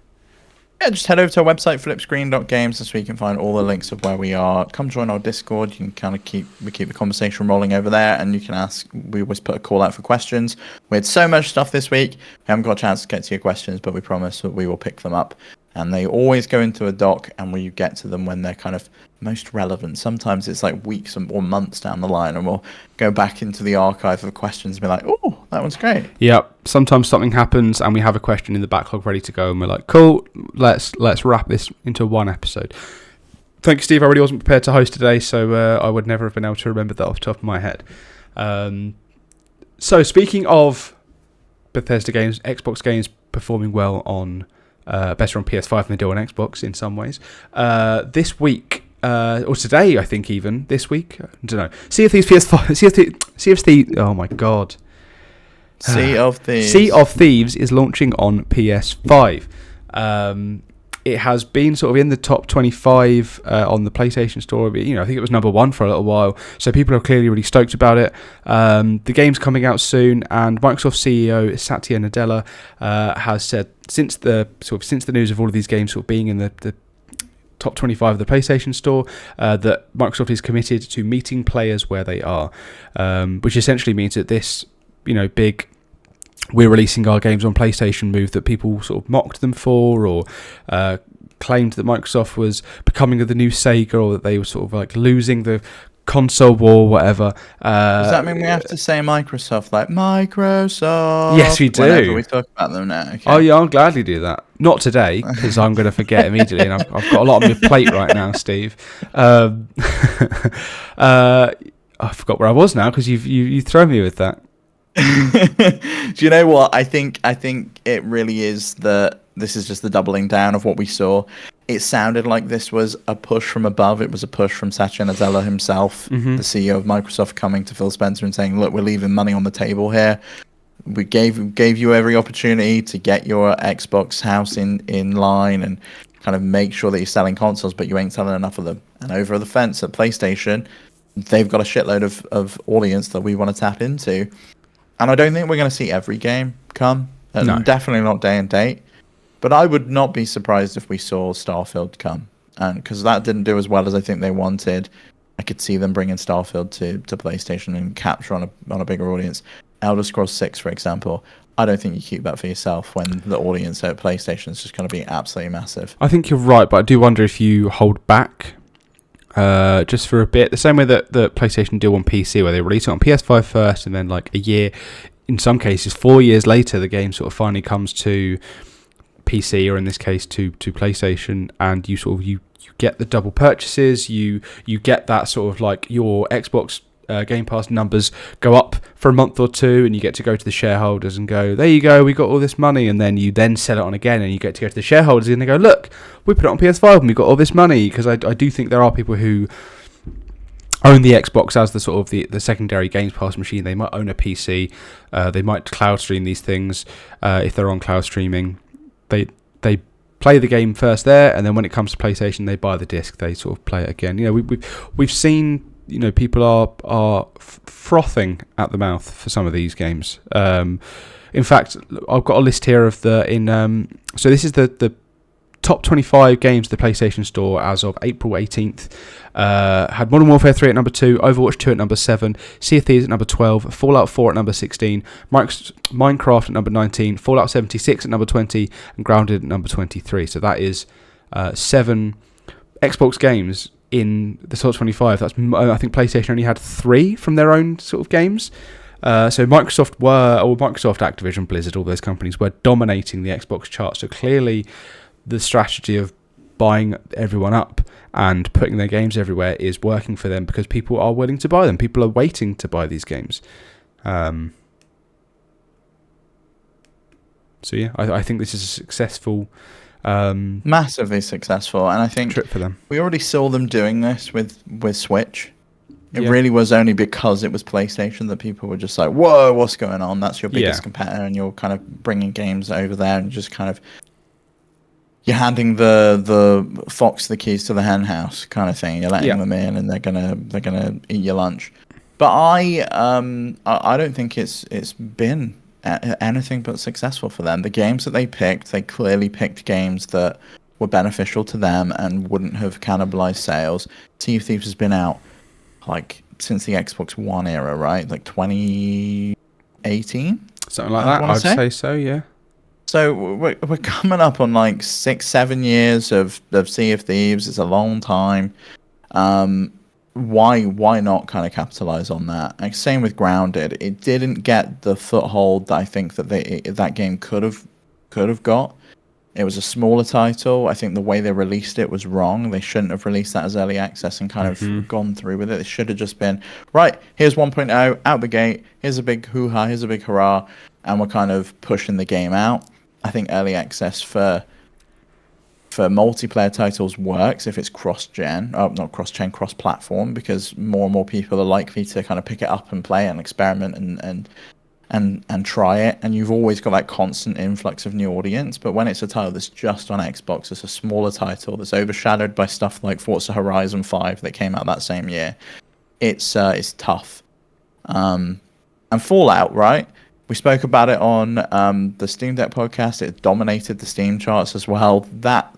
Yeah, just head over to our website, flipscreen.games, so you can find all the links of where we are. Come join our Discord. You can kind of keep the conversation rolling over there, and you can ask. We always put a call out for questions. We had so much stuff this week. We haven't got a chance to get to your questions, but we promise that we will pick them up. And they always go into a doc, and we get to them when they're kind of most relevant. Sometimes it's like weeks or months down the line, and we'll go back into the archive of questions and be like, oh, that one's great. Yep. Sometimes something happens and we have a question in the backlog ready to go, and we're like, cool, let's wrap this into one episode. Thank you, Steve. I really wasn't prepared to host today, so I would never have been able to remember that off the top of my head. So speaking of Bethesda games, Xbox games performing well on better on PS5 than they do on Xbox in some ways. This week, or today, I think even this week, I don't know. Sea of Thieves PS5. Sea of Thieves. Oh my god. Sea of Thieves. Sea of Thieves is launching on PS5. It has been sort of in the top 25 on the PlayStation Store. I think it was number 1 for a little while. So people are clearly really stoked about it. The game's coming out soon, and Microsoft CEO Satya Nadella has said since the news of all of these games sort of being in the top 25 of the PlayStation Store, that Microsoft is committed to meeting players where they are, which essentially means that this, big we're releasing our games on PlayStation move that people sort of mocked them for, or claimed that Microsoft was becoming the new Sega, or that they were sort of like losing the console war, whatever. Does that mean we have to say Microsoft, like Microsoft? Yes, we do. Whenever we talk about them now. Okay. Oh yeah, I'll gladly do that. Not today, because I'm going to forget immediately, and I've got a lot on my plate right now, Steve. I forgot where I was now, because you thrown me with that. Do you know what? I think it really is this is just the doubling down of what we saw. It sounded like this was a push from above. It was a push from Satya Nadella himself, the CEO of Microsoft, coming to Phil Spencer and saying, "Look, we're leaving money on the table here. We gave you every opportunity to get your Xbox house in line and kind of make sure that you're selling consoles, but you ain't selling enough of them. And over the fence at PlayStation, they've got a shitload of audience that we want to tap into." And I don't think we're going to see every game come. No. Definitely not day and date. But I would not be surprised if we saw Starfield come. And because that didn't do as well as I think they wanted, I could see them bringing Starfield to PlayStation and capture on a bigger audience. Elder Scrolls 6, for example, I don't think you keep that for yourself when the audience at PlayStation is just going to be absolutely massive. I think you're right, but I do wonder if you hold back just for a bit, the same way that the PlayStation do on PC, where they release it on PS5 first, and then like a year, in some cases 4 years later, the game sort of finally comes to PC, or in this case to PlayStation, and you get the double purchases, you get that sort of like your Xbox Game Pass numbers go up for a month or two, and you get to go to the shareholders and go, there you go, we got all this money, and then you then sell it on again, and you get to go to the shareholders and they go, look, we put it on PS5 and we got all this money. Because I do think there are people who own the Xbox as the sort of the secondary Games Pass machine. They might own a PC, they might cloud stream these things if they're on cloud streaming. They play the game first there, and then when it comes to PlayStation, they buy the disc, they sort of play it again. We've seen, people are frothing at the mouth for some of these games. In fact, I've got a list here of so this is the top 25 games of the PlayStation Store as of April 18th. Had Modern Warfare 3 at number 2, Overwatch 2 at number 7, Sea of Thieves at number 12, Fallout 4 at number 16, Minecraft at number 19, Fallout 76 at number 20, and Grounded at number 23. So that is 7 Xbox games in the top 25. I think PlayStation only had 3 from their own sort of games. So Microsoft, Activision, Blizzard, all those companies were dominating the Xbox chart. So clearly the strategy of buying everyone up and putting their games everywhere is working for them, because people are willing to buy them. People are waiting to buy these games. So yeah, I think this is a successful, massively successful, and I think trip for them. We already saw them doing this with Switch. It really was only because it was PlayStation that people were just like, whoa, what's going on? That's your biggest competitor, and you're kind of bringing games over there, and just kind of you're handing the fox the keys to the hen house kind of thing. You're letting them in, and they're gonna eat your lunch. But I don't think it's been anything but successful for them. The games that they picked, they clearly picked games that were beneficial to them and wouldn't have cannibalized sales. Sea of Thieves has been out like since the Xbox One era, right? Like 2018, something like that. I'd say so, yeah. So we're coming up on like 6-7 years of Sea of Thieves. It's a long time. Why not kind of capitalize on that? Like, same with Grounded. It didn't get the foothold that I think that game could have got. It was a smaller title. I think the way they released it was wrong. They shouldn't have released that as early access and kind of gone through with it. It should have just been, right, here's 1.0 out the gate. Here's a big hoo-ha. Here's a big hurrah. And we're kind of pushing the game out. I think early access for multiplayer titles works if it's not cross-chain, cross-platform, because more and more people are likely to kind of pick it up and play and experiment and try it, and you've always got that constant influx of new audience. But when it's a title that's just on Xbox, it's a smaller title that's overshadowed by stuff like Forza Horizon 5 that came out that same year. It's tough. And Fallout, right? We spoke about it on the Steam Deck podcast. It dominated the Steam charts as well. That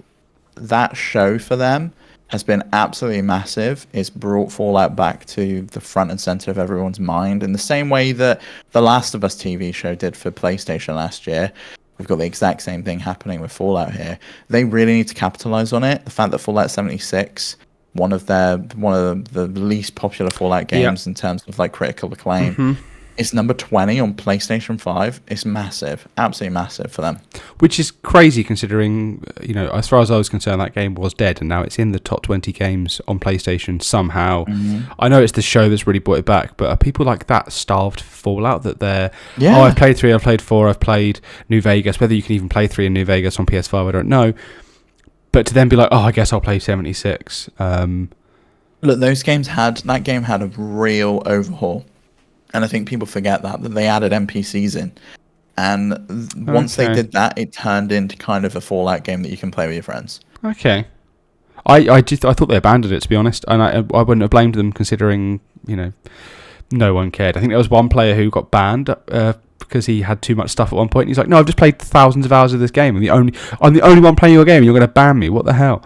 that show for them has been absolutely massive. It's brought Fallout back to the front and center of everyone's mind in the same way that the Last of Us TV show did for PlayStation last year. We've got the exact same thing happening with Fallout here. They really need to capitalize on it. The fact that Fallout 76, one of the least popular Fallout games in terms of like critical acclaim, it's number 20 on PlayStation 5. It's massive, absolutely massive for them. Which is crazy considering, as far as I was concerned, that game was dead, and now it's in the top 20 games on PlayStation somehow. I know it's the show that's really brought it back, but are people like that starved for Fallout that they're, I've played 3, I've played 4, I've played New Vegas, whether you can even play 3 in New Vegas on PS5, I don't know. But to then be like, I guess I'll play 76. Look, that game had a real overhaul. And I think people forget that they added NPCs in. And once they did that, it turned into kind of a Fallout game that you can play with your friends. Okay. I thought they abandoned it, to be honest. And I wouldn't have blamed them considering, no one cared. I think there was one player who got banned because he had too much stuff at one point. And he's like, no, I've just played thousands of hours of this game. I'm the only one playing your game and you're going to ban me. What the hell?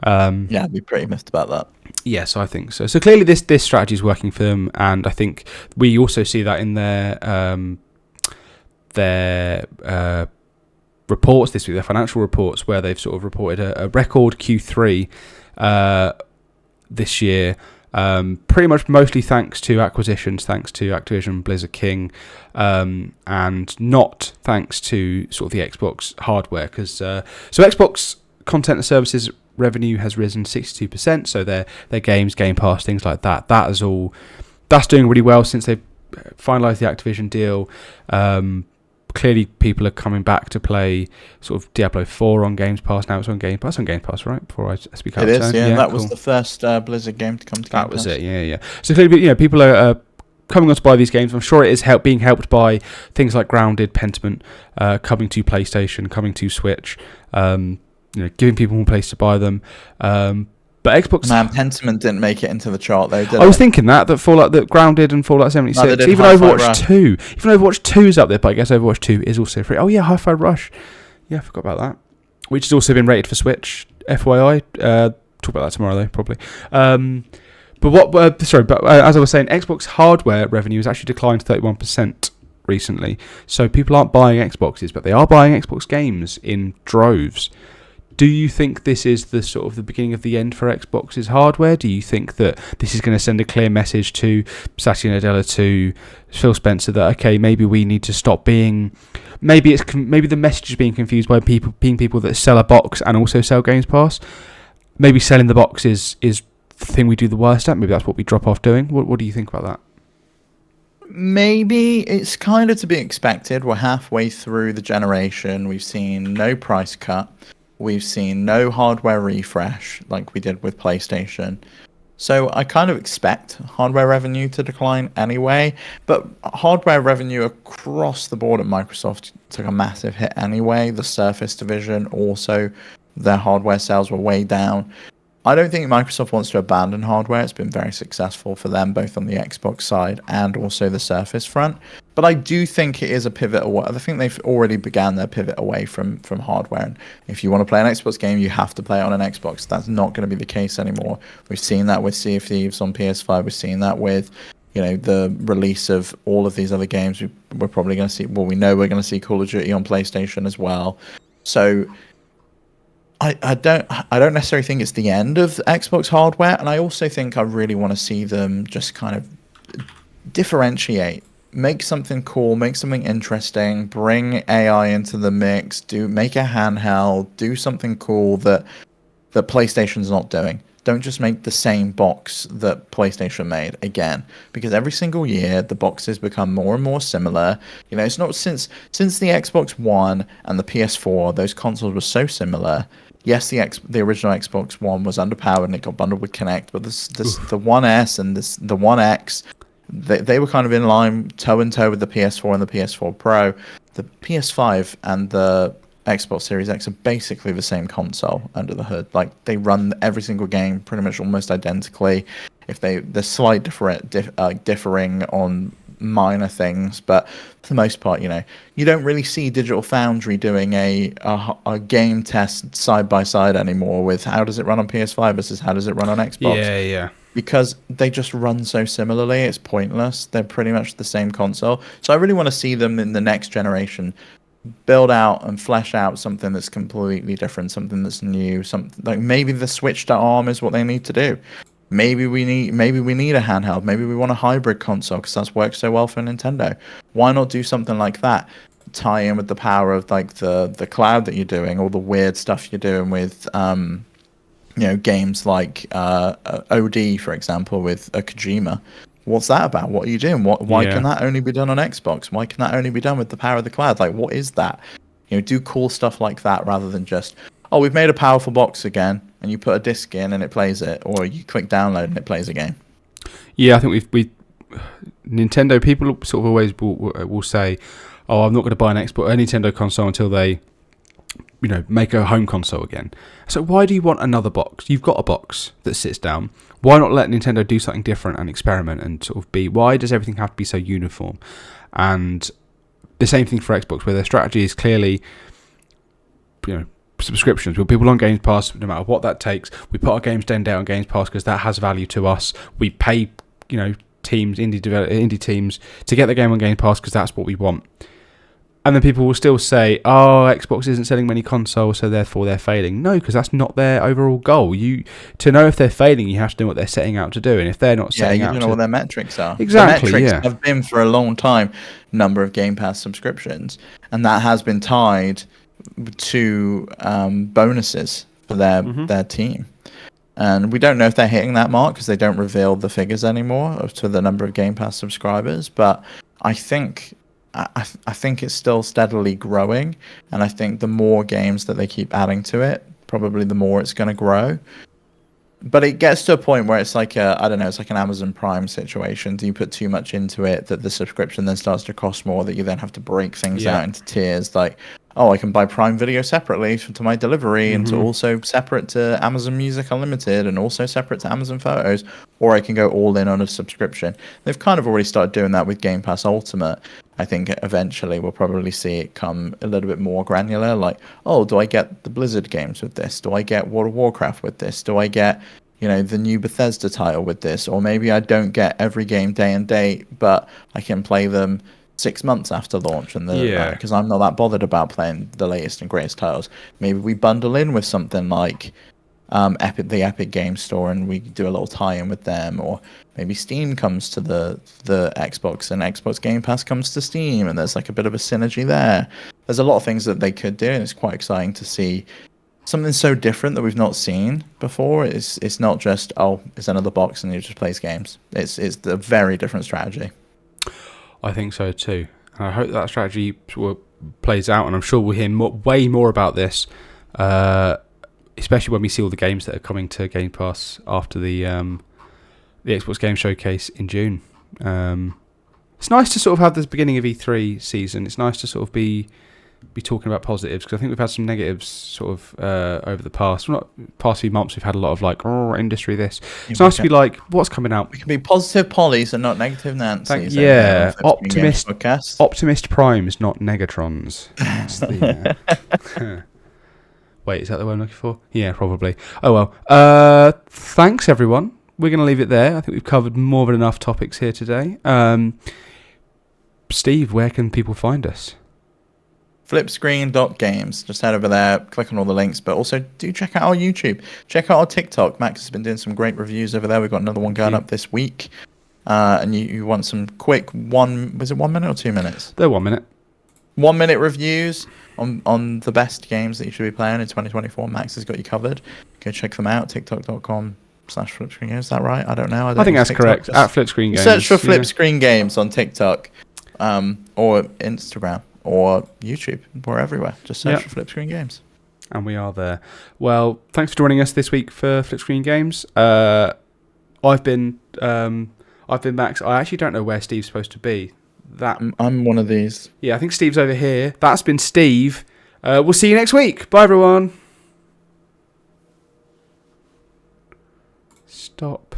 Yeah, I'd be pretty miffed about that. Yes, I think so. So clearly this strategy is working for them, and I think we also see that in their reports this week, their financial reports, where they've sort of reported a record Q3 this year, pretty much mostly thanks to acquisitions, thanks to Activision, Blizzard King, and not thanks to sort of the Xbox hardware. Because so Xbox content and services revenue has risen 62%, so their games, Game Pass, things like that's doing really well since they've finalised the Activision deal. Clearly people are coming back to play sort of Diablo 4 on Game Pass. Now it's on Game Pass, right? Before I speak out. It is, yeah, that was the first Blizzard game to come to Game Pass. That was it, yeah. So clearly, people are coming on to buy these games. I'm sure it is being helped by things like Grounded, Pentiment, coming to PlayStation, coming to Switch, giving people more place to buy them. But Xbox... Man, Pentiment didn't make it into the chart, though, did it? I was thinking that Grounded and Fallout 76. Even Overwatch 2. Even Overwatch 2 is up there, but I guess Overwatch 2 is also free. Oh, yeah, Hi-Fi Rush. Yeah, I forgot about that. Which has also been rated for Switch, FYI. Talk about that tomorrow, though, probably. But as I was saying, Xbox hardware revenue has actually declined 31% recently. So people aren't buying Xboxes, but they are buying Xbox games in droves. Do you think this is the sort of the beginning of the end for Xbox's hardware? Do you think that this is going to send a clear message to Satya Nadella, to Phil Spencer, that okay, maybe we need to stop being, maybe the message is being confused by people that sell a box and also sell Games Pass. Maybe selling the box is the thing we do the worst at. Maybe that's what we drop off doing. What do you think about that? Maybe it's kind of to be expected. We're halfway through the generation. We've seen no price cut. We've seen no hardware refresh like we did with PlayStation. So I kind of expect hardware revenue to decline anyway. But hardware revenue across the board at Microsoft took a massive hit anyway. The Surface division also, their hardware sales were way down. I don't think Microsoft wants to abandon hardware. It's been very successful for them, both on the Xbox side and also the Surface front. But I do think it is a pivot away. I think they've already began their pivot away from hardware. And if you want to play an Xbox game, you have to play it on an Xbox. That's not going to be the case anymore. We've seen that with Sea of Thieves on PS5. We've seen that with, the release of all of these other games. We're probably going to see. Well, we know we're going to see Call of Duty on PlayStation as well. So I don't necessarily think it's the end of Xbox hardware, and I also think I really want to see them just kind of differentiate, make something cool, make something interesting, bring AI into the mix, make a handheld, do something cool that PlayStation's not doing. Don't just make the same box that PlayStation made again, because every single year the boxes become more and more similar. It's not since the Xbox One and the PS4, those consoles were so similar. Yes, the original Xbox One was underpowered and it got bundled with Kinect, but the One S and the One X, they were kind of in line, toe and toe with the PS4 and the PS4 Pro. The PS5 and the Xbox Series X are basically the same console under the hood. Like, they run every single game pretty much almost identically. If they're slight differing on minor things, but for the most part, you don't really see Digital Foundry doing a game test side by side anymore with how does it run on PS5 versus how does it run on Xbox. Yeah. Because they just run so similarly, it's pointless. They're pretty much the same console. So I really want to see them in the next generation build out and flesh out something that's completely different, something that's new, something like maybe the switch to ARM is what they need to do. Maybe we need a handheld. Maybe we want a hybrid console because that's worked so well for Nintendo. Why not do something like that? Tie in with the power of like the cloud that you're doing, all the weird stuff you're doing with games like OD, for example, with Kojima. What's that about? What are you doing? Why can that only be done on Xbox? Why can that only be done with the power of the cloud? Like, what is that? Do cool stuff like that rather than just, oh, we've made a powerful box again, and you put a disc in and it plays it, or you click download and it plays a game. Yeah, I think we Nintendo people sort of always will say, oh, I'm not going to buy a Nintendo console until they make a home console again. So why do you want another box? You've got a box that sits down. Why not let Nintendo do something different and experiment and sort of why does everything have to be so uniform? And the same thing for Xbox, where their strategy is clearly, subscriptions. We'll people on Games Pass, no matter what that takes. We put our games down on Games Pass because that has value to us. We pay, teams, indie teams to get the game on Game Pass because that's what we want. And then people will still say, oh, Xbox isn't selling many consoles, so therefore they're failing. No, because that's not their overall goal. To know if they're failing, you have to know what they're setting out to do. And if they're not setting out you don't know what their metrics are. Exactly, the metrics have been for a long time number of Game Pass subscriptions, and that has been tied to bonuses for their team. And we don't know if they're hitting that mark because they don't reveal the figures anymore to the number of Game Pass subscribers. But I think it's still steadily growing, and I think the more games that they keep adding to it, probably the more it's going to grow. But it gets to a point where it's like it's like an Amazon Prime situation. Do you put too much into it that the subscription then starts to cost more, that you then have to break things out into tiers? Like, oh, I can buy Prime Video separately to my delivery and to also separate to Amazon Music Unlimited and also separate to Amazon Photos, or I can go all in on a subscription. They've kind of already started doing that with Game Pass Ultimate. I think eventually we'll probably see it come a little bit more granular, like, oh, do I get the Blizzard games with this? Do I get World of Warcraft with this? Do I get, the new Bethesda title with this? Or maybe I don't get every game day and date, but I can play them 6 months after launch, and because I'm not that bothered about playing the latest and greatest titles. Maybe we bundle in with something like the Epic Game Store, and we do a little tie-in with them, or maybe Steam comes to the Xbox and Xbox Game Pass comes to Steam, and there's like a bit of a synergy there. There's a lot of things that they could do, and it's quite exciting to see something so different that we've not seen before. It's not just, oh, it's another box and it just plays games. It's a very different strategy. I think so too. I hope that strategy plays out, and I'm sure we'll hear way more about this, especially when we see all the games that are coming to Game Pass after the Xbox Game Showcase in June. It's nice to sort of have this beginning of E3 season. It's nice to sort of be talking about positives, because I think we've had some negatives sort of over the past few months. We've had a lot of like, oh, industry this. It's nice to be like, what's coming out? We can be positive Pollies and not negative Nancy's. Optimist Primes, not Negatrons. That's the, wait, is that the word I'm looking for? Yeah, probably. Oh well. Thanks everyone. We're going to leave it there. I think we've covered more than enough topics here today. Steve, where can people find us? FlipScreen.games. Just head over there, click on all the links, but also do check out our YouTube. Check out our TikTok. Max has been doing some great reviews over there. We've got another one going up this week. And you want some quick was it 1 minute or 2 minutes? They're 1 minute. 1 minute reviews on the best games that you should be playing in 2024. Max has got you covered. Go check them out. TikTok.com/FlipScreen Games. Is that right? I don't know. I think that's TikTok. Correct. At FlipScreen Games. Search for FlipScreen Games on TikTok or Instagram. Or YouTube. We're everywhere. Just search for FlipScreen Games. And we are there. Well, thanks for joining us this week for FlipScreen Games. I've been Max. I actually don't know where Steve's supposed to be. I'm one of these. Yeah, I think Steve's over here. That's been Steve. We'll see you next week. Bye, everyone. Stop.